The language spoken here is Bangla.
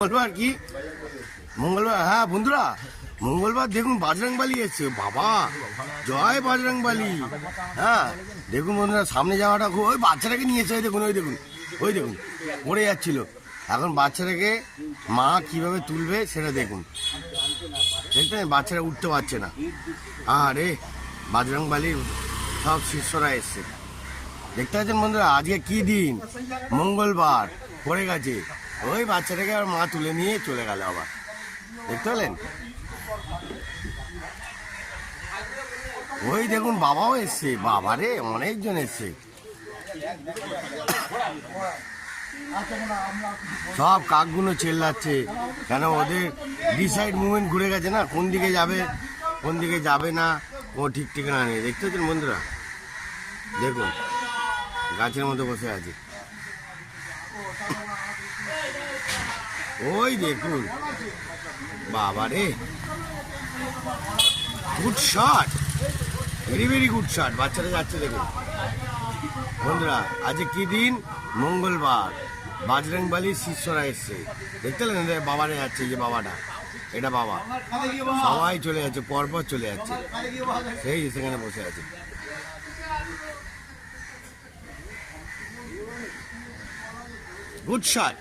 মঙ্গলবার কি মঙ্গলবার, হ্যাঁ বন্ধুরা, মঙ্গলবার দেখুন বজরংবলী এসছে। বাবা জয় বজরংবলী। হ্যাঁ দেখুন বন্ধুরা, সামনে যাওয়াটা খুব, ওই বাচ্চাটাকে নিয়েছে, ওই দেখুন ওই দেখুন ওই দেখুন পড়ে যাচ্ছিল। এখন বাচ্চাটাকে মা কিভাবে তুলবে সেটা দেখুন। দেখতে বাচ্চারা উঠতে পারছে না। আরে বজরংবলীর সব শিষ্যরা এসছে, দেখতে পাচ্ছেন বন্ধুরা। আজকে কি দিন? মঙ্গলবার পড়ে গেছে। ওই বাচ্চাটাকে আর মা তুলে নিয়ে চলে গেল আবার, দেখতে পেলেন? ওই দেখুন বাবাও এসছে। বাবারে অনেকজন এসছে, সব কাকগুলো চেল্লাচ্ছে, কেন ওদের ডিসাইড মুভমেন্ট ঘুরে গেছে না, কোন দিকে যাবে কোন দিকে যাবে না ও ঠিক ঠিকানা নেই। দেখতে পাচ্ছেন বন্ধুরা, দেখুন গাছের মধ্যে বসে আছে। ওই দেখুন বাবারে, good shot, very very good shot. বাচ্চারা যাচ্ছে দেখুন বন্ধুরা। আজকে কি দিন? মঙ্গলবার। বজরংবলীর শিষ্যরা এসছে, দেখতে পেলেন? বাবারে যাচ্ছে, যে বাবাটা, এটা বাবা। সবাই চলে যাচ্ছে, পরপর চলে যাচ্ছে, সেই সেখানে বসে আছে। Good shot.